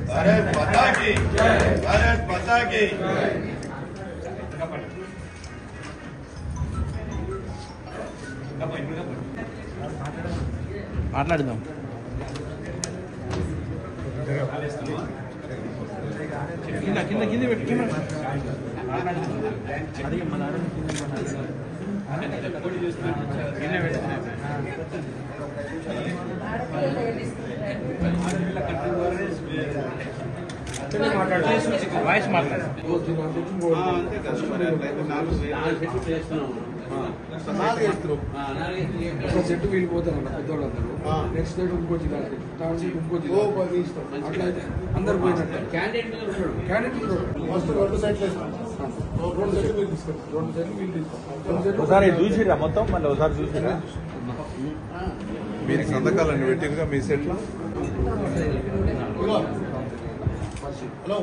भारत माता की जय, भारत माता की మాట్లాడదాం. కింద కింద కింద పెట్టి అది మన వాయిస్ మాట్లాడారు. చెట్టు వీళ్ళిపోతారన్న పెద్దవాళ్ళందరూ. నెక్స్ట్ డేట్ ఇంకో జిల్లా, థర్డ్ డేట్ ఇంకో జిల్లా, అట్లా అయితే అందరు పోయినట్టు. క్యాండిడేట్ ఫస్ట్ 2 సెట్లు 2 సెట్లు వీళ్ళు తీసుకోండి, 2 సెట్లు వీళ్ళు తీసుకోండి. ఒకసారి చూసిరా మొత్తం, మళ్ళీ ఒకసారి చూసిరా. మీరు సంతకాలన్నీ పెట్టిరుగా మీ సెట్లో. హలో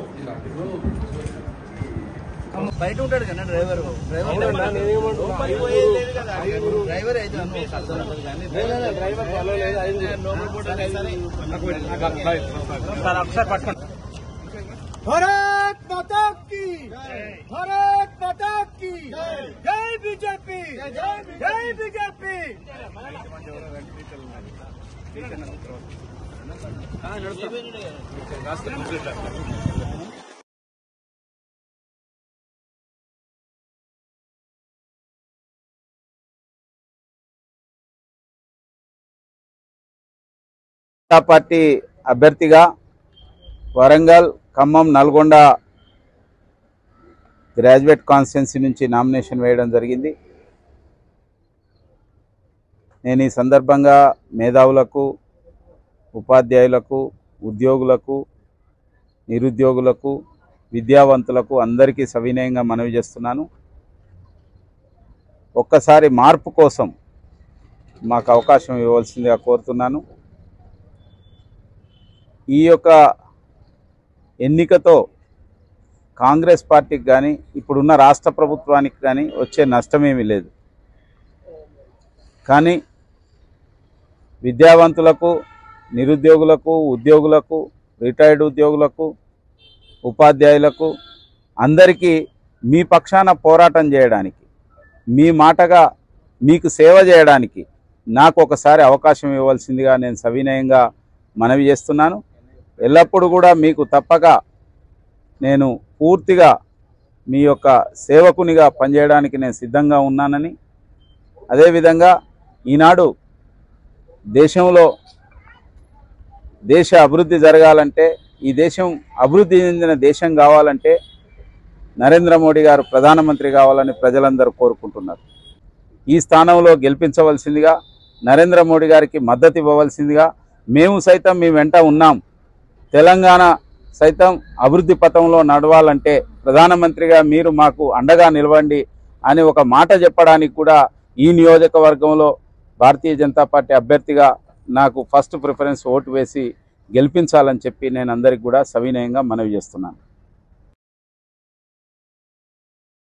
బయట ఉంటాడు కదా డ్రైవర్ అయితే ఒకసారి పట్టుకోండి. భారత్ మాతా కీ, భారత్ మాతా కీ జై బీజేపీ, జై బీజేపీ. పార్టీ అభ్యర్థిగా వరంగల్, ఖమ్మం, నల్గొండ గ్రాడ్యుయేట్ కాన్స్టిట్యున్సీ నుంచి నామినేషన్ వేయడం జరిగింది. నేను ఈ సందర్భంగా మేధావులకు, ఉపాధ్యాయులకు, ఉద్యోగులకు, నిరుద్యోగులకు, విద్యావంతులకు అందరికీ సవినయంగా మనవి చేస్తున్నాను. ఒక్కసారి మార్పు కోసం మాకు అవకాశం ఇవ్వాల్సిందిగా కోరుతున్నాను. ఈ యొక్క ఎన్నికతో కాంగ్రెస్ పార్టీకి కానీ ఇప్పుడున్న రాష్ట్ర ప్రభుత్వానికి కానీ వచ్చే నష్టమేమీ లేదు. కానీ విద్యావంతులకు, నిరుద్యోగులకు, ఉద్యోగులకు, రిటైర్డ్ ఉద్యోగులకు, ఉపాధ్యాయులకు అందరికీ మీ పక్షాన పోరాటం చేయడానికి, మీ మాటగా మీకు సేవ చేయడానికి నాకు ఒకసారి అవకాశం ఇవ్వాల్సిందిగా నేను సవినయంగా మనవి చేస్తున్నాను. ఎల్లప్పుడూ కూడా మీకు తప్పక నేను పూర్తిగా మీ యొక్క సేవకునిగా పనిచేయడానికి నేను సిద్ధంగా ఉన్నానని, అదేవిధంగా ఈనాడు దేశంలో దేశ అభివృద్ధి జరగాలంటే, ఈ దేశం అభివృద్ధి చెందిన దేశం కావాలంటే నరేంద్ర మోడీ గారు ప్రధానమంత్రి కావాలని ప్రజలందరూ కోరుకుంటున్నారు. ఈ స్థానంలో గెలిపించవలసిందిగా, నరేంద్ర మోడీ గారికి మద్దతు ఇవ్వవలసిందిగా మేము సైతం మీ వెంట ఉన్నాం. తెలంగాణ సైతం అభివృద్ధి పథంలో నడవాలంటే ప్రధానమంత్రిగా మీరు మాకు అండగా నిలవండి అని ఒక మాట చెప్పడానికి కూడా ఈ నియోజకవర్గంలో భారతీయ జనతా పార్టీ అభ్యర్థిగా నాకు ఫస్ట్ ప్రిఫరెన్స్ ఓటు వేసి గెలిపించాలని చెప్పి నేను అందరికీ కూడా సవినయంగా మనవి చేస్తున్నాను.